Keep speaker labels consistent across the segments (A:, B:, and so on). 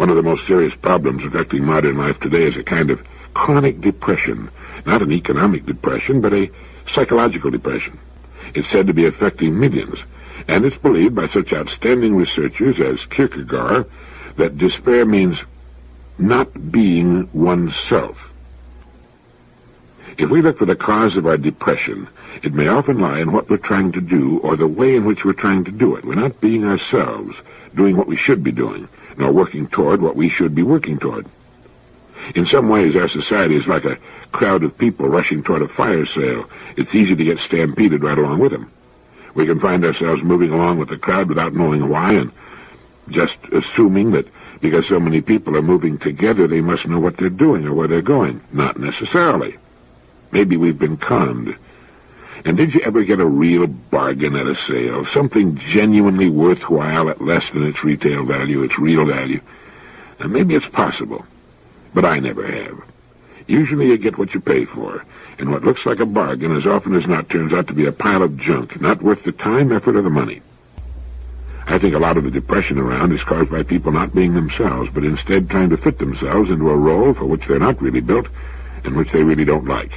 A: One of the most serious problems affecting modern life today is a kind of chronic depression. Not an economic depression, but a psychological depression. It's said to be affecting millions, and it's believed by such outstanding researchers as Kierkegaard that despair means not being oneself. If we look for the cause of our depression, it may often lie in what we're trying to do or the way in which we're trying to do it. We're not being ourselves, doing what we should be doing, nor working toward what we should be working toward. In some ways, our society is like a crowd of people rushing toward a fire sale. It's easy to get stampeded right along with them. We can find ourselves moving along with the crowd without knowing why, and just assuming that because so many people are moving together, they must know what they're doing or where they're going. Not necessarily. Maybe we've been conned. And did you ever get a real bargain at a sale? Something genuinely worthwhile at less than its retail value, its real value? And maybe it's possible, but I never have. Usually you get what you pay for, and what looks like a bargain as often as not turns out to be a pile of junk, not worth the time, effort, or the money. I think a lot of the depression around is caused by people not being themselves, but instead trying to fit themselves into a role for which they're not really built and which they really don't like.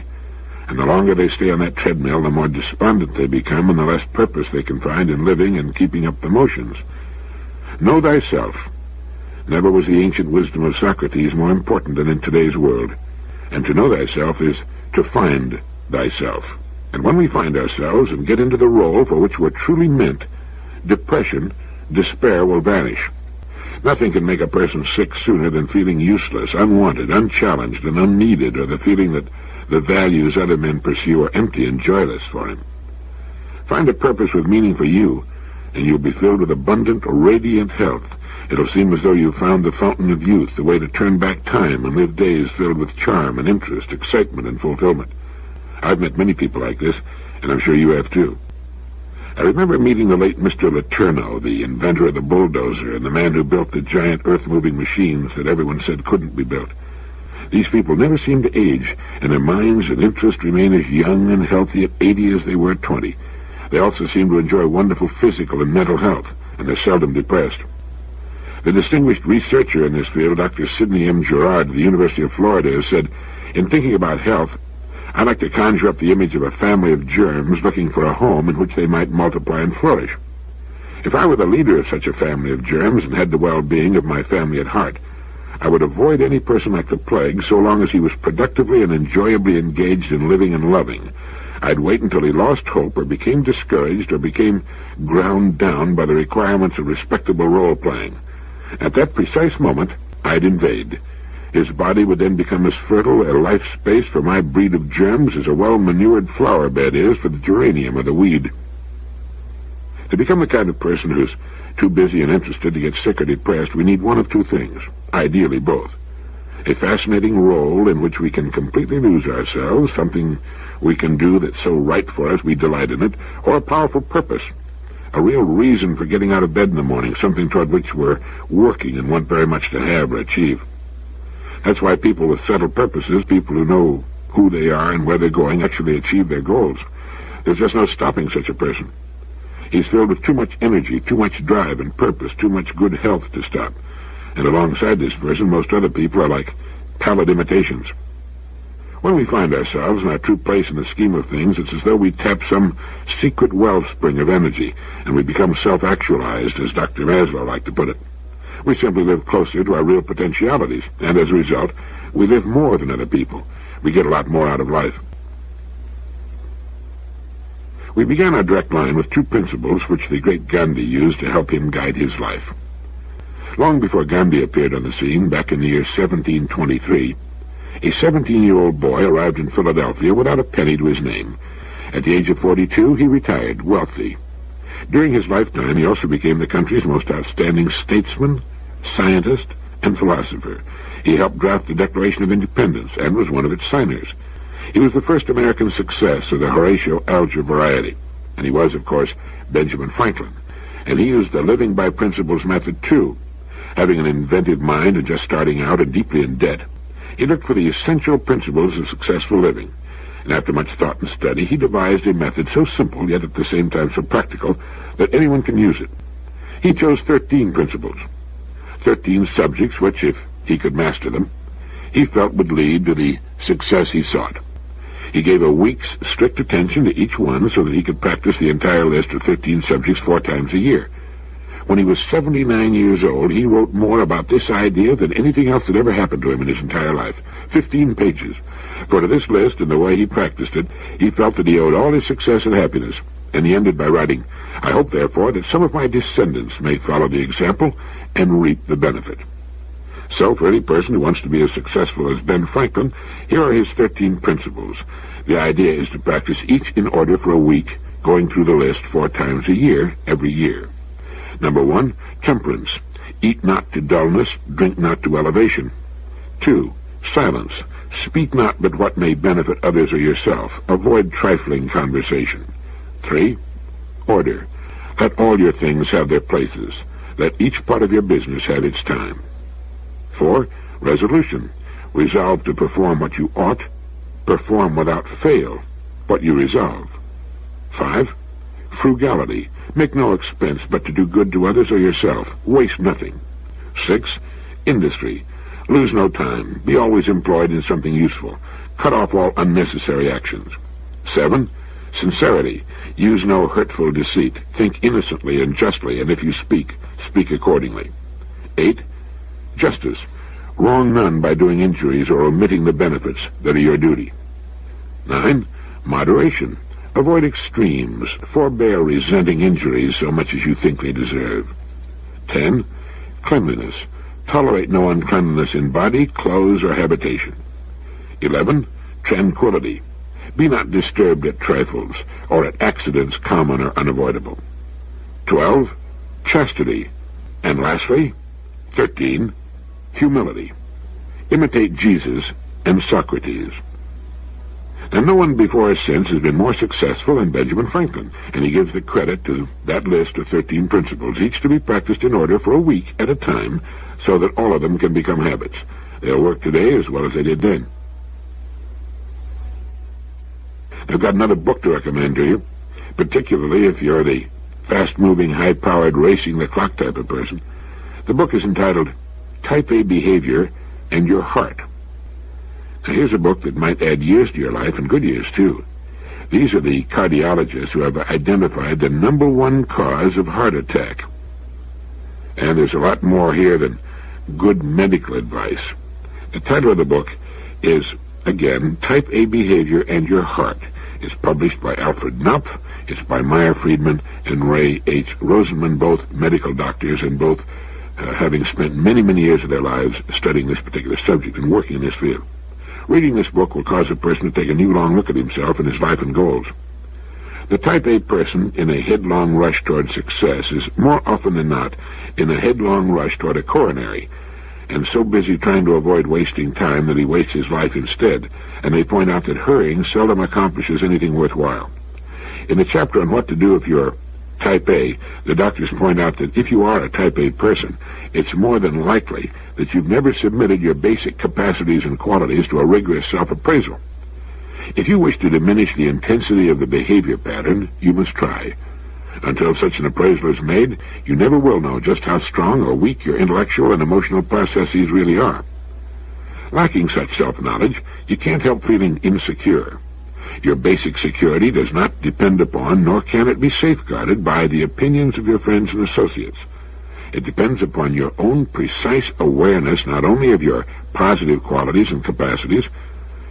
A: And the longer they stay on that treadmill, the more despondent they become and the less purpose they can find in living and keeping up the motions. Know thyself. Never was the ancient wisdom of Socrates more important than in today's world. And to know thyself is to find thyself. And when we find ourselves and get into the role for which we're truly meant, depression, despair will vanish. Nothing can make a person sick sooner than feeling useless, unwanted, unchallenged, and unneeded, or the feeling that the values other men pursue are empty and joyless for him. Find a purpose with meaning for you, and you'll be filled with abundant, radiant health. It'll seem as though you've found the fountain of youth, the way to turn back time and live days filled with charm and interest, excitement and fulfillment. I've met many people like this, and I'm sure you have too. I remember meeting the late Mr. Letourneau, the inventor of the bulldozer and the man who built the giant earth-moving machines that everyone said couldn't be built. These people never seem to age, and their minds and interests remain as young and healthy at 80 as they were at 20. They also seem to enjoy wonderful physical and mental health, and they're seldom depressed. The distinguished researcher in this field, Dr. Sidney M. Gerard of the University of Florida, has said, in thinking about health, I like to conjure up the image of a family of germs looking for a home in which they might multiply and flourish. If I were the leader of such a family of germs and had the well-being of my family at heart, I would avoid any person like the plague so long as he was productively and enjoyably engaged in living and loving. I'd wait until he lost hope or became discouraged or became ground down by the requirements of respectable role-playing. At that precise moment, I'd invade. His body would then become as fertile a life space for my breed of germs as a well-manured flower bed is for the geranium or the weed. To become the kind of person who's too busy and interested to get sick or depressed, we need one of two things, ideally both. A fascinating role in which we can completely lose ourselves, something we can do that's so right for us we delight in it, or a powerful purpose, a real reason for getting out of bed in the morning, something toward which we're working and want very much to have or achieve. That's why people with settled purposes, people who know who they are and where they're going, actually achieve their goals. There's just no stopping such a person. He's filled with too much energy, too much drive and purpose, too much good health to stop. And alongside this person, most other people are like pallid imitations. When we find ourselves in our true place in the scheme of things, it's as though we tap some secret wellspring of energy, and we become self-actualized, as Dr. Maslow liked to put it. We simply live closer to our real potentialities, and as a result, we live more than other people. We get a lot more out of life. We began our direct line with two principles which the great Gandhi used to help him guide his life. Long before Gandhi appeared on the scene, back in the year 1723, a 17-year-old boy arrived in Philadelphia without a penny to his name. At the age of 42, he retired, wealthy. During his lifetime, he also became the country's most outstanding statesman, scientist, and philosopher. He helped draft the Declaration of Independence and was one of its signers. He was the first American success of the Horatio Alger variety, and he was, of course, Benjamin Franklin. And he used the living by principles method, too. Having an inventive mind and just starting out and deeply in debt, he looked for the essential principles of successful living. And after much thought and study, he devised a method so simple, yet at the same time so practical, that anyone can use it. He chose 13 principles. 13 subjects which, if he could master them, he felt would lead to the success he sought. He gave a week's strict attention to each one so that he could practice the entire list of 13 subjects 4 times a year. When he was 79 years old, he wrote more about this idea than anything else that ever happened to him in his entire life. 15 pages. For to this list and the way he practiced it, he felt that he owed all his success and happiness. And he ended by writing, "I hope, therefore, that some of my descendants may follow the example and reap the benefit." So, for any person who wants to be as successful as Ben Franklin, here are his 13 principles. The idea is to practice each in order for a week, going through the list 4 times a year, every year. Number 1, temperance. Eat not to dullness, drink not to elevation. 2, silence. Speak not but what may benefit others or yourself. Avoid trifling conversation. 3, order. Let all your things have their places. Let each part of your business have its time. 4, resolution. Resolve to perform what you ought. Perform without fail what you resolve. 5, frugality. Make no expense but to do good to others or yourself. Waste nothing. 6, industry. Lose no time. Be always employed in something useful. Cut off all unnecessary actions. 7, sincerity. Use no hurtful deceit. Think innocently and justly, and if you speak, speak accordingly. 8, justice. Wrong none by doing injuries or omitting the benefits that are your duty. 9, moderation. Avoid extremes. Forbear resenting injuries so much as you think they deserve. 10, cleanliness. Tolerate no uncleanliness in body, clothes, or habitation. 11, tranquility. Be not disturbed at trifles, or at accidents common or unavoidable. 12, chastity. And lastly, 13, humility. Imitate Jesus and Socrates. And no one before or since has been more successful than Benjamin Franklin, and he gives the credit to that list of 13 principles, each to be practiced in order for a week at a time, so that all of them can become habits. They'll work today as well as they did then. I've got another book to recommend to you, particularly if you're the fast-moving, high-powered, racing the clock type of person. The book is entitled Type A Behavior and Your Heart. Now, here's a book that might add years to your life, and good years, too. These are the cardiologists who have identified the #1 cause of heart attack. And there's a lot more here than good medical advice. The title of the book is, again, Type A Behavior and Your Heart. It's published by Alfred Knopf. It's by Meyer Friedman and Ray H. Rosenman, both medical doctors and both having spent many, many years of their lives studying this particular subject and working in this field. Reading this book will cause a person to take a new long look at himself and his life and goals. The Type A person in a headlong rush toward success is more often than not in a headlong rush toward a coronary, and so busy trying to avoid wasting time that he wastes his life instead, and they point out that hurrying seldom accomplishes anything worthwhile. In the chapter on what to do if you're Type A, the doctors point out that if you are a Type A person, it's more than likely that you've never submitted your basic capacities and qualities to a rigorous self-appraisal. If you wish to diminish the intensity of the behavior pattern, you must try. Until such an appraisal is made, you never will know just how strong or weak your intellectual and emotional processes really are. Lacking such self-knowledge, you can't help feeling insecure. Your basic security does not depend upon, nor can it be safeguarded by, the opinions of your friends and associates. It depends upon your own precise awareness not only of your positive qualities and capacities,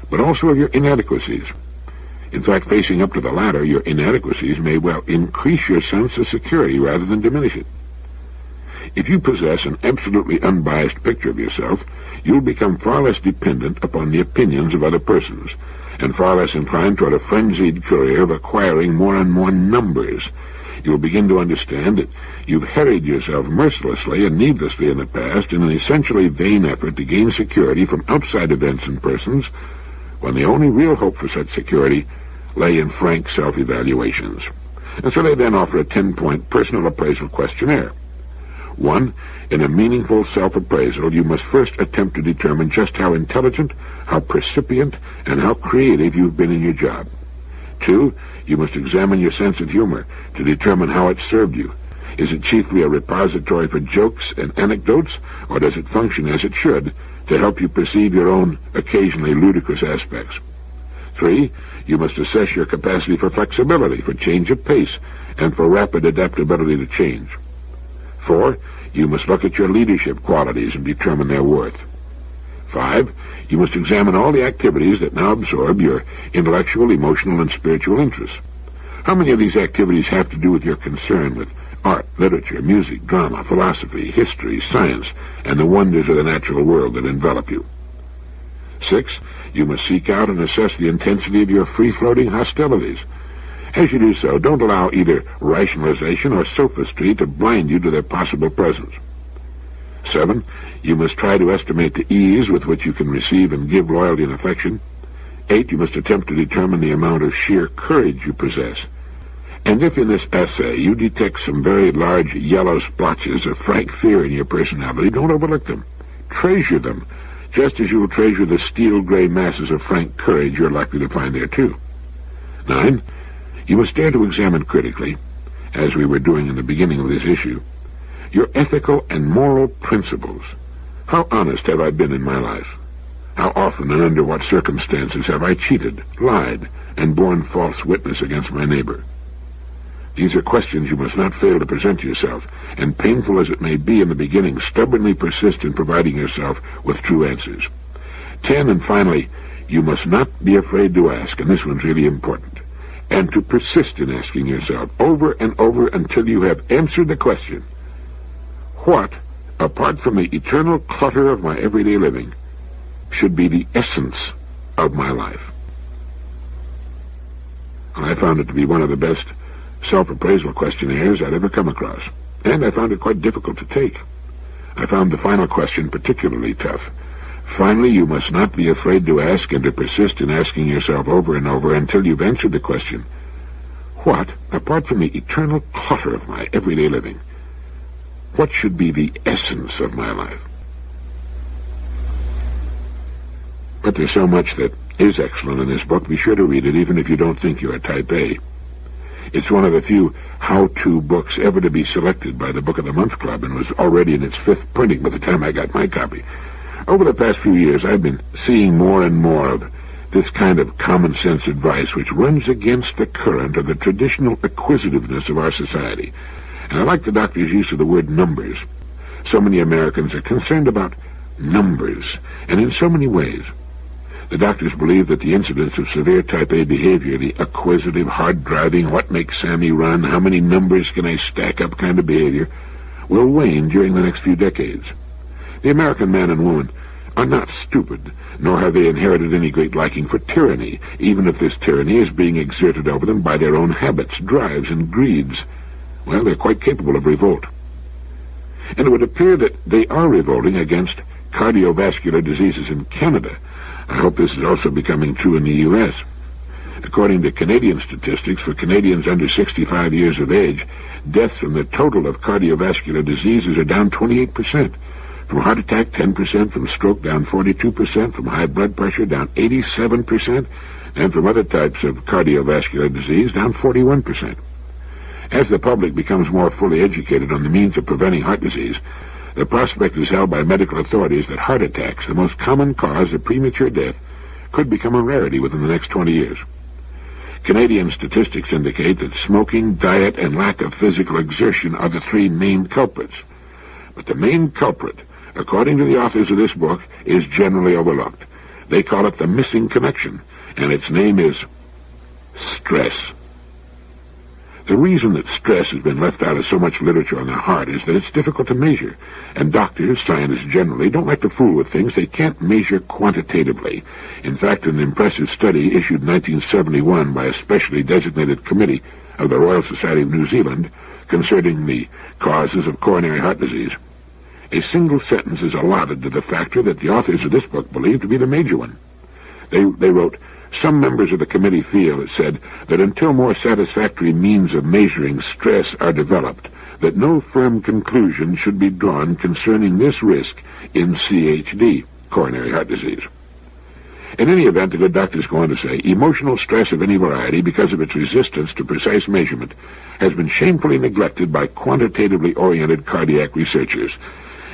A: but also of your inadequacies. In fact, facing up to the latter, your inadequacies may well increase your sense of security rather than diminish it. If you possess an absolutely unbiased picture of yourself, you'll become far less dependent upon the opinions of other persons, and far less inclined toward a frenzied career of acquiring more and more numbers. You'll begin to understand that you've harried yourself mercilessly and needlessly in the past in an essentially vain effort to gain security from outside events and persons, when the only real hope for such security lay in frank self-evaluations. And so they then offer a 10-point personal appraisal questionnaire. 1. In a meaningful self-appraisal, you must first attempt to determine just how intelligent, how percipient, and how creative you've been in your job. 2. You must examine your sense of humor to determine how it served you. Is it chiefly a repository for jokes and anecdotes, or does it function as it should to help you perceive your own occasionally ludicrous aspects? 3. You must assess your capacity for flexibility, for change of pace, and for rapid adaptability to change. 4. You must look at your leadership qualities and determine their worth. 5. You must examine all the activities that now absorb your intellectual, emotional, and spiritual interests. How many of these activities have to do with your concern with art, literature, music, drama, philosophy, history, science, and the wonders of the natural world that envelop you? 6. You must seek out and assess the intensity of your free-floating hostilities. As you do so, don't allow either rationalization or sophistry to blind you to their possible presence. 7. You must try to estimate the ease with which you can receive and give loyalty and affection. 8. You must attempt to determine the amount of sheer courage you possess. And if in this essay you detect some very large yellow splotches of frank fear in your personality, don't overlook them. Treasure them, just as you will treasure the steel-gray masses of frank courage you're likely to find there, too. 9. You must dare to examine critically, as we were doing in the beginning of this issue, your ethical and moral principles. How honest have I been in my life? How often and under what circumstances have I cheated, lied, and borne false witness against my neighbor? These are questions you must not fail to present to yourself, and painful as it may be in the beginning, stubbornly persist in providing yourself with true answers. 10, and finally, you must not be afraid to ask, and this one's really important, and to persist in asking yourself over and over until you have answered the question, what, apart from the eternal clutter of my everyday living, should be the essence of my life? And I found it to be one of the best self-appraisal questionnaires I'd ever come across, and I found it quite difficult to take. I found the final question particularly tough. Finally, you must not be afraid to ask and to persist in asking yourself over and over until you've answered the question, what, apart from the eternal clutter of my everyday living, what should be the essence of my life? But there's so much that is excellent in this book. Be sure to read it, even if you don't think you're a type A. It's one of the few how-to books ever to be selected by the Book of the Month Club, and was already in its 5th printing by the time I got my copy. Over the past few years, I've been seeing more and more of this kind of common-sense advice which runs against the current of the traditional acquisitiveness of our society. And I like the doctor's use of the word numbers. So many Americans are concerned about numbers, and in so many ways. The doctors believe that the incidence of severe type A behavior, the acquisitive, hard-driving, what makes Sammy run, how many numbers can I stack up kind of behavior, will wane during the next few decades. The American man and woman are not stupid, nor have they inherited any great liking for tyranny, even if this tyranny is being exerted over them by their own habits, drives, and greeds. Well, they're quite capable of revolt. And it would appear that they are revolting against cardiovascular diseases in Canada. I hope this is also becoming true in the U.S. According to Canadian statistics, for Canadians under 65 years of age, deaths from the total of cardiovascular diseases are down 28%. From heart attack, 10%, from stroke, down 42%, from high blood pressure, down 87%, and from other types of cardiovascular disease, down 41%. As the public becomes more fully educated on the means of preventing heart disease, the prospect is held by medical authorities that heart attacks, the most common cause of premature death, could become a rarity within the next 20 years. Canadian statistics indicate that smoking, diet, and lack of physical exertion are the 3 main culprits. But the main culprit, according to the authors of this book, is generally overlooked. They call it the missing connection, and its name is stress. The reason that stress has been left out of so much literature on the heart is that it's difficult to measure, and doctors, scientists generally, don't like to fool with things they can't measure quantitatively. In fact, an impressive study issued in 1971 by a specially designated committee of the Royal Society of New Zealand concerning the causes of coronary heart disease, a single sentence is allotted to the factor that the authors of this book believe to be the major one. They wrote, "Some members of the committee feel," it said, "that until more satisfactory means of measuring stress are developed, that no firm conclusion should be drawn concerning this risk in CHD, coronary heart disease." In any event, the good doctors go on to say, emotional stress of any variety, because of its resistance to precise measurement, has been shamefully neglected by quantitatively oriented cardiac researchers.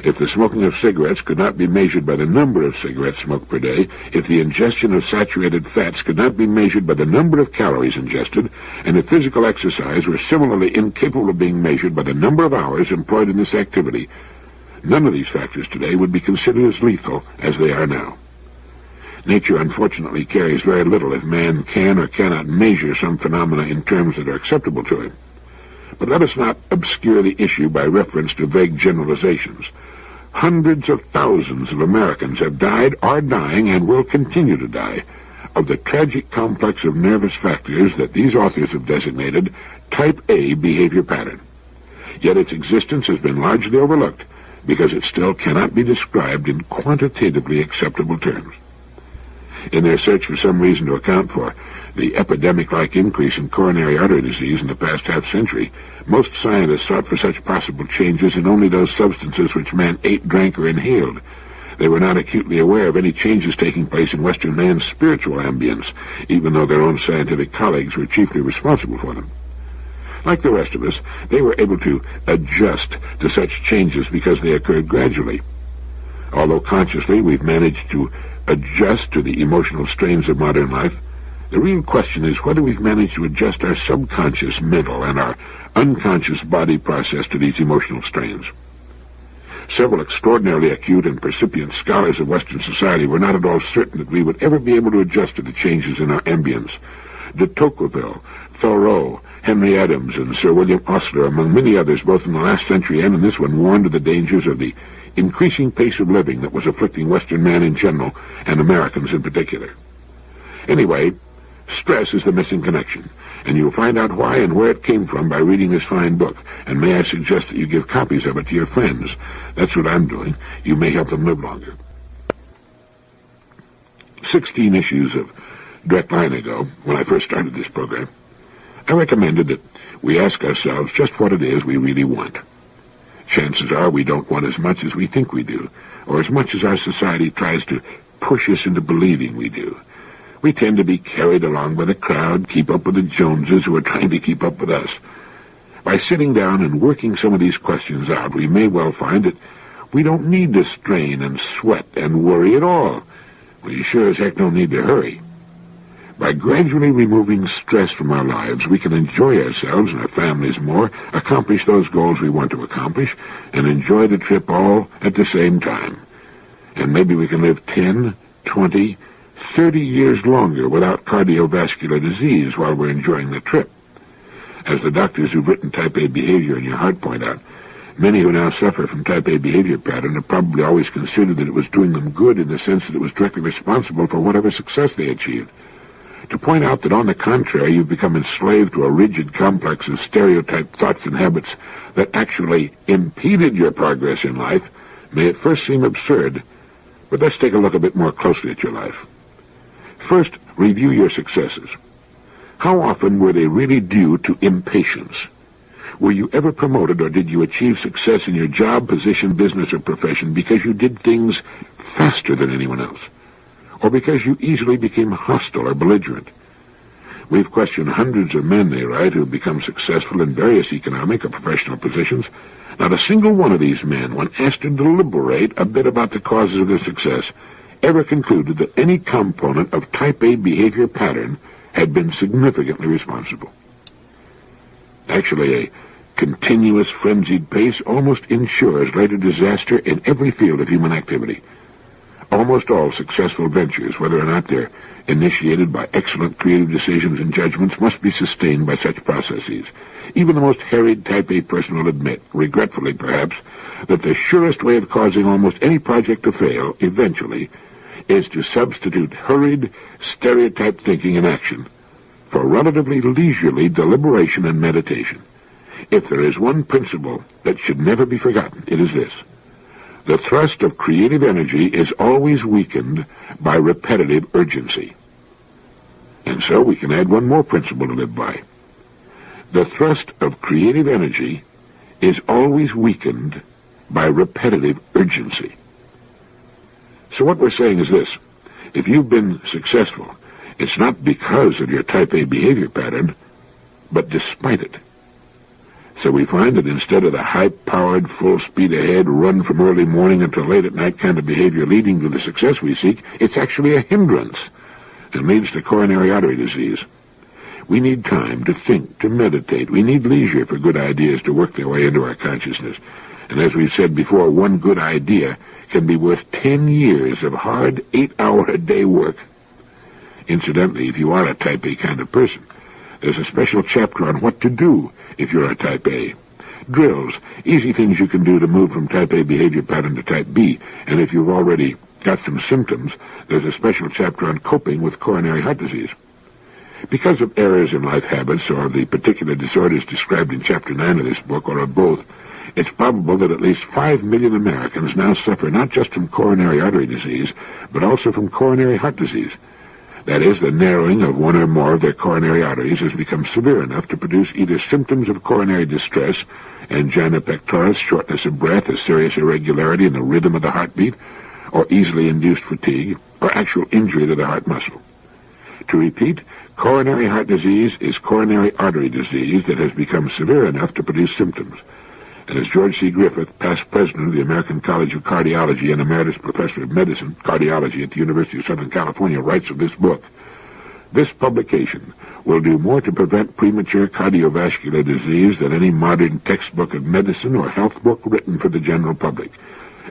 A: If the smoking of cigarettes could not be measured by the number of cigarettes smoked per day, if the ingestion of saturated fats could not be measured by the number of calories ingested, and if physical exercise were similarly incapable of being measured by the number of hours employed in this activity, none of these factors today would be considered as lethal as they are now. Nature, unfortunately, cares very little if man can or cannot measure some phenomena in terms that are acceptable to him. But let us not obscure the issue by reference to vague generalizations. Hundreds of thousands of Americans have died, are dying, and will continue to die of the tragic complex of nervous factors that these authors have designated Type A behavior pattern. Yet its existence has been largely overlooked because it still cannot be described in quantitatively acceptable terms. In their search for some reason to account for the epidemic-like increase in coronary artery disease in the past half-century, most scientists sought for such possible changes in only those substances which man ate, drank, or inhaled. They were not acutely aware of any changes taking place in Western man's spiritual ambience, even though their own scientific colleagues were chiefly responsible for them. Like the rest of us, they were able to adjust to such changes because they occurred gradually. Although consciously we've managed to adjust to the emotional strains of modern life, the real question is whether we've managed to adjust our subconscious mental and our unconscious body process to these emotional strains. Several extraordinarily acute and percipient scholars of Western society were not at all certain that we would ever be able to adjust to the changes in our ambience. De Tocqueville, Thoreau, Henry Adams, and Sir William Osler, among many others, both in the last century and in this one, warned of the dangers of the increasing pace of living that was afflicting Western man in general and Americans in particular. Anyway, stress is the missing connection, and you'll find out why and where it came from by reading this fine book, and may I suggest that you give copies of it to your friends. That's what I'm doing. You may help them live longer. 16 issues of Direct Line ago, when I first started this program, I recommended that we ask ourselves just what it is we really want. Chances are we don't want as much as we think we do, or as much as our society tries to push us into believing we do. We tend to be carried along by the crowd, keep up with the Joneses who are trying to keep up with us. By sitting down and working some of these questions out, we may well find that we don't need to strain and sweat and worry at all. We sure as heck don't need to hurry. By gradually removing stress from our lives, we can enjoy ourselves and our families more, accomplish those goals we want to accomplish, and enjoy the trip all at the same time. And maybe we can live 10, 20, 30 years longer without cardiovascular disease while we're enjoying the trip. As the doctors who've written Type A behavior in your heart point out, many who now suffer from Type A behavior pattern have probably always considered that it was doing them good in the sense that it was directly responsible for whatever success they achieved. To point out that, on the contrary, you've become enslaved to a rigid complex of stereotyped thoughts and habits that actually impeded your progress in life may at first seem absurd, but let's take a look a bit more closely at your life. First, review your successes. How often were they really due to impatience? Were you ever promoted or did you achieve success in your job, position, business, or profession because you did things faster than anyone else? Or because you easily became hostile or belligerent? We've questioned hundreds of men, they write, who have become successful in various economic or professional positions. Not a single one of these men, when asked to deliberate a bit about the causes of their success, ever concluded that any component of Type A behavior pattern had been significantly responsible. Actually, a continuous frenzied pace almost ensures later disaster in every field of human activity. Almost all successful ventures, whether or not they're initiated by excellent creative decisions and judgments, must be sustained by such processes. Even the most harried Type A person will admit, regretfully perhaps, that the surest way of causing almost any project to fail, eventually, is to substitute hurried, stereotyped thinking and action for relatively leisurely deliberation and meditation. If there is one principle that should never be forgotten, it is this. The thrust of creative energy is always weakened by repetitive urgency. And so we can add one more principle to live by. The thrust of creative energy is always weakened by repetitive urgency. So what we're saying is this. If you've been successful, it's not because of your type A behavior pattern, but despite it. So we find that instead of the high-powered, full-speed-ahead, run from early morning until late at night kind of behavior leading to the success we seek, it's actually a hindrance and leads to coronary artery disease. We need time to think, to meditate. We need leisure for good ideas to work their way into our consciousness. And as we've said before, one good idea can be worth 10 years of hard 8-hour-a-day work. Incidentally, if you are a type A kind of person, there's a special chapter on what to do if you're a type A. Drills, easy things you can do to move from type A behavior pattern to type B. And if you've already got some symptoms, there's a special chapter on coping with coronary heart disease. Because of errors in life habits or of the particular disorders described in Chapter 9 of this book, or of both, it's probable that at least 5 million Americans now suffer not just from coronary artery disease, but also from coronary heart disease. That is, the narrowing of one or more of their coronary arteries has become severe enough to produce either symptoms of coronary distress, angina pectoris, shortness of breath, a serious irregularity in the rhythm of the heartbeat, or easily induced fatigue, or actual injury to the heart muscle. To repeat, coronary heart disease is coronary artery disease that has become severe enough to produce symptoms. And as George C. Griffith, past president of the American College of Cardiology and emeritus professor of medicine, cardiology at the University of Southern California, writes of this book, this publication will do more to prevent premature cardiovascular disease than any modern textbook of medicine or health book written for the general public.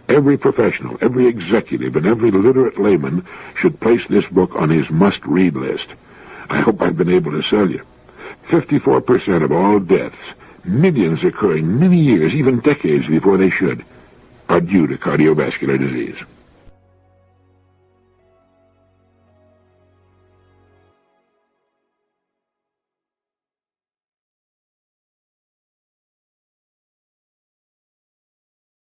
A: Every professional, every executive, and every literate layman should place this book on his must-read list. I hope I've been able to sell you. 54% of all deaths, millions occurring many years, even decades before they should, are due to cardiovascular disease.